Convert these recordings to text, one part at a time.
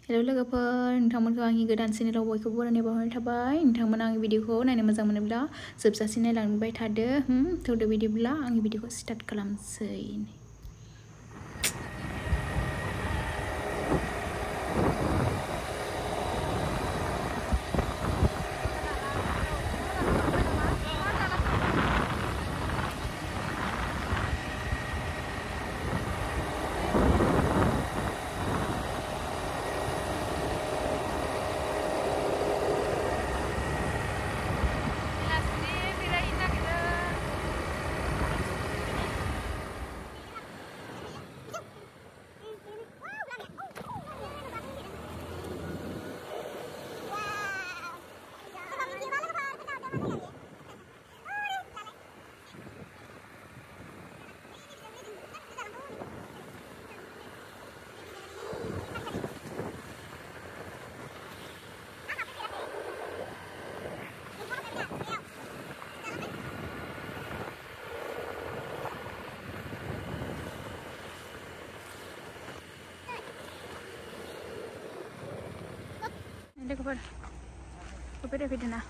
हेलो लोगोफोर नोंथांमोनखौ आंनि गोदान चेनेलाव बयखौबो बरायनाय बावहरनाय थाबाय नोंथांमोना आंनि भिडिअखौ नायनो मोजां मोनोब्ला जोबजासिम नायलांबाय थादो थौदो बिदिब्ला आंनि भिडिअखौ स्टार्ट खालामसै लोगोफोर बेरायफैदो ना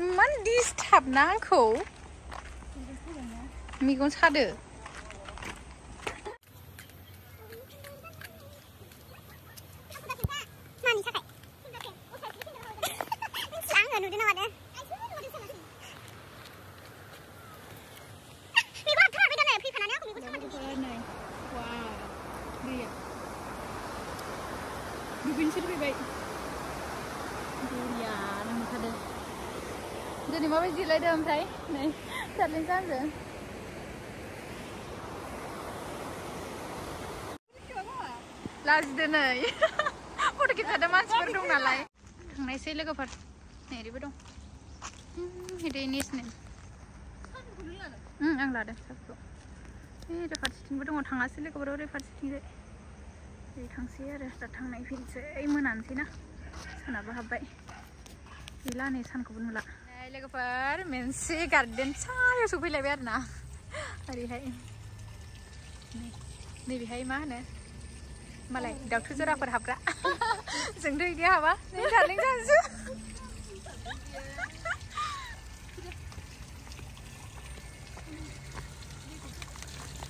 इमान डिस्टार्ब ना आंखौ मेगन सादो Jadi mau beli lagi dong, Tay? Nih, cari saja. Lagi deh nih. Udah kita ada mas berdong nalai. Nai sih lega par. Nih di berdong. Ini ini sih. Ang lada satu. Ini refat sih berdong orang asli lega baru refat sih deh. Jadi thang sih ada datang naik film sih. Mana sih na? Sana bahabai. Gila nih san kebun mula. लोगोफोर मोनसे गार्डेन सायाव सफैलायबाय आरो ना ओरैहाय नैबेहाय मा होनो मालाय दाउथु जराफोर हाबग्रा जोंथ' बिदि हाबा नै थारलिं जानोसै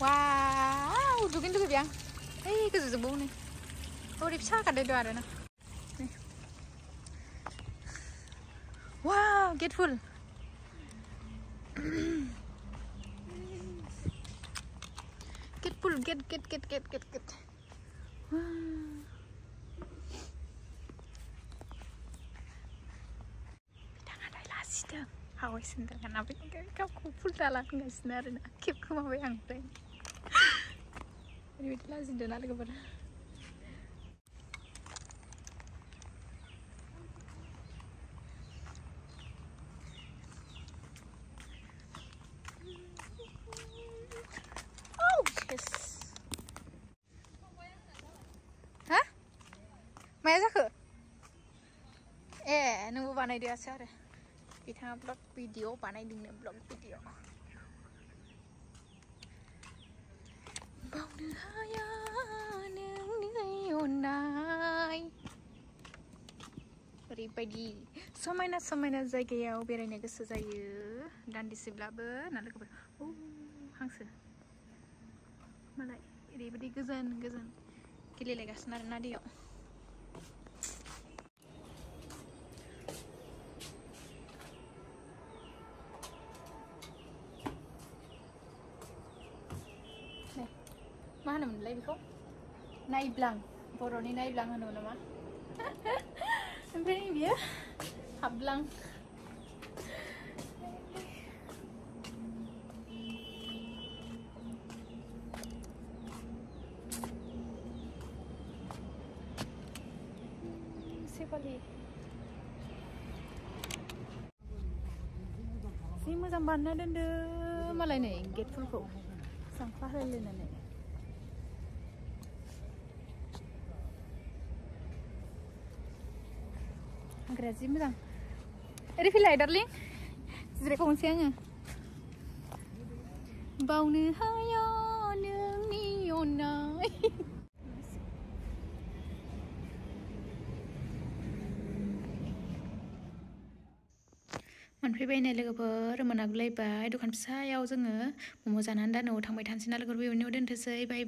वाव दुगैनो लुगैबाय आं ओइ गोजौजोंबो नै ओरै फिसा गार्डेन दं आरो ना Wow, get full. Get full, get. Wow. Bidang ada lasi dong. Hawa sendiri kan apa? Kau full dalam nggak senar na? Keep kau mau yang lain. Ini bidang lasi dong ada kepada. Maya जाखो ए नोंबो बानायदोआसो आरो बिथाङा blog video बानायदोंनो blog video बावनो हाया नोंनि अननाय ओरैबायदि समायना समायना जायगायाव बेरायनो गोसो जायो दान्दिसेब्लाबो ना लोगोफोर हांसो मालाय ओरैबायदि गोजोन गेलेलायगासिनो आरो ना दैयाव मा होनोमोनलाय बेखौ नायब्लां बर'नि नायब्लां होनो नामा ओमफ्राय बियो हाबलां सेफालि जि मोजां बानायना दोनदों मालाय नै गेटफोरखौ सांफा होलायनानै हाग्राया जि मोजां ओरै फैलाय डार्लिं जिरायबावनोसै आङो बावनो हाया मोनफैबायनो लोगोफोर मोनागुलायबाय दखान फिसायाव जोङो मम' जानानै दा न'आव थांबाय थानोसै ना लोगोफोर बेयावनो दोनथोसै बाय बाय